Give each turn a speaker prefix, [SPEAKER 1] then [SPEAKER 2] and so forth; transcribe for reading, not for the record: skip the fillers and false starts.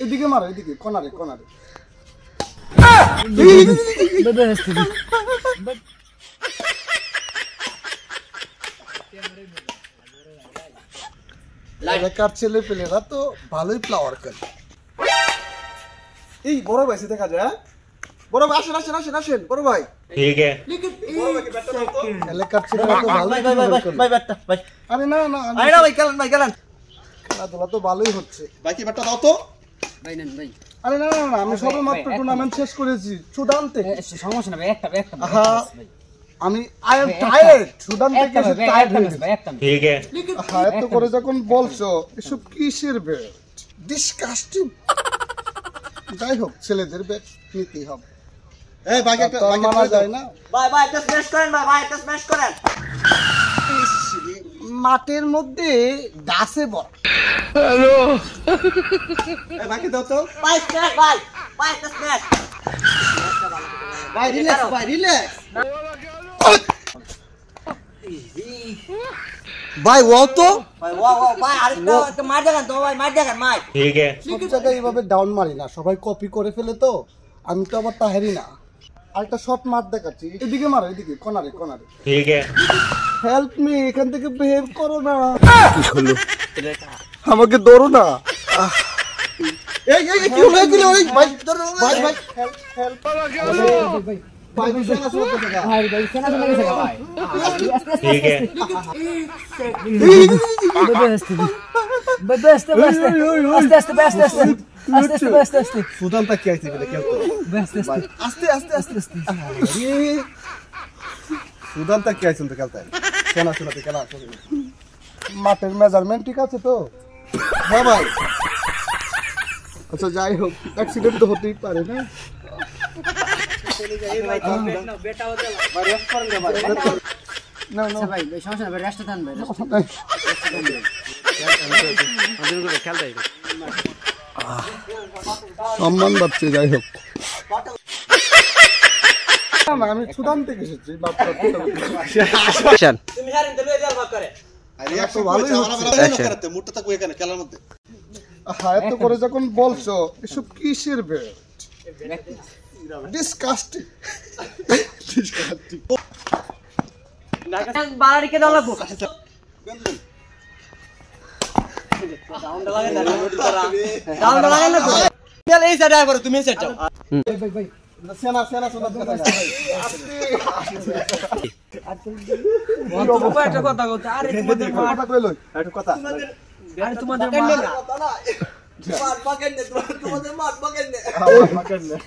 [SPEAKER 1] এদিকে মারো, এদিকে কোনারে কোনারে। এলাকার ছেলে পেলেরা তো ভালোই ফ্লাওয়ার করে। এই বড় ভাই সে দেখা যায়, বড় ভাই আসেন আসেন আসেন আসেন বড় ভাই। ঠিক আছে এলাকার ছেলেরা তো ভালোই ভাই ব্যাটটা ভাই। আরে না না আরে না ভাই খেলেন ভাই খেলেন, খেলাধুলা তো ভালোই হচ্ছে ভাই। কি ব্যাটটা দাও তো ভাই। নেন ভাই। আরে না না না আমি সবেমাত্র টুর্নামেন্ট শেষ করেছি সুদান থেকে। সমস্যা না ভাই, একটা একটা হ্যাঁ আমি আই এম টায়ার্ড। সুদান থেকে এসে টায়ার্ড হয়ে গেছি ভাই। একটা ঠিক আছে হ্যাঁ এত করে যখন বলছো এসব কিসের ব্যাট, ডিসকাস্টিং। যাই হোক ছেলেদের ব্যাট নিতেই হবে। এই ভাই একটা মানা যায় না ভাই। ভাই একটা স্ম্যাশ করেন ভাই, ভাই একটা স্ম্যাশ করেন। মাঠের মধ্যে গাছে বড়। হ্যালো এই বাকি দাও তো ভাই। স্ম্যাশ ভাই, ভাই একটা স্ম্যাশ ভাই। রিল্যাক্স ভাই রিল্যাক্স ভাই। ওয়াও তো ভাই, ওয়াও ওয়াও ভাই। আরেকটা মার দেখান তো ভাই, মার দেখান মার। ঠিক আছে সব জায়গায় এইভাবে ডাউন মারি না, সবাই কপি করে ফেলে তো। আমি তো আবার তাহেরি না। আরেকটা শট মার দেখাচ্ছি, এদিকে মারো, এদিকে কোনারে কোনারে। ঠিক আছে হেল্প মি, এখান থেকে বের করো না। কি হলো আমাকে ধরো না। এই এই কি হলো কি হলো ভাই ধরো ভাই ভাই হেল্প হেল্প ভাই। ভাই সেনা শুরু করতে দাও ভাই। ভাই সেনা শুরু করতে দাও ভাই। ঠিক আছে বেস্ট বেস্ট আস্তে আস্তে আস্তে আস্তে আস্তে আস্তে। সুদানটা কি আইছে বলে খেলতে বেস্ট আস্তে আস্তে আস্তে আস্তে। আরে সুদানটা কি আইছে তো খেলতে সেনা শুনাতে খেলা শুরু। মাঠের মেজারমেন্ট ঠিক আছে তো? হ্যাঁ ভাই। আচ্ছা যাই হোক অ্যাক্সিডেন্ট তো হতেই পারে না। সম্মান বাড়ছে। যাই হোক আমি সুদান থেকে এসেছি। এত করে যখন বলছো এসব কিসের ব্যাট, ডিসকাস্টিং ডিসকাস্টিং। বাড়ারিকে দাও লাগবো ডাউনটা লাগে না, ডাউনটা লাগে না। চল এই সাইডে আয়, তুমি এই সাইডে যাও। ভাই ভাই সেনা সেনা সোনা দূর আছে ভাই। আস্তে একটা কথা বলতে। আরে তোমাদের কথা কইলো একটা কথা। আরে তোমাদের মার পাকেন নে, তোমাদের মার পাকেন নে।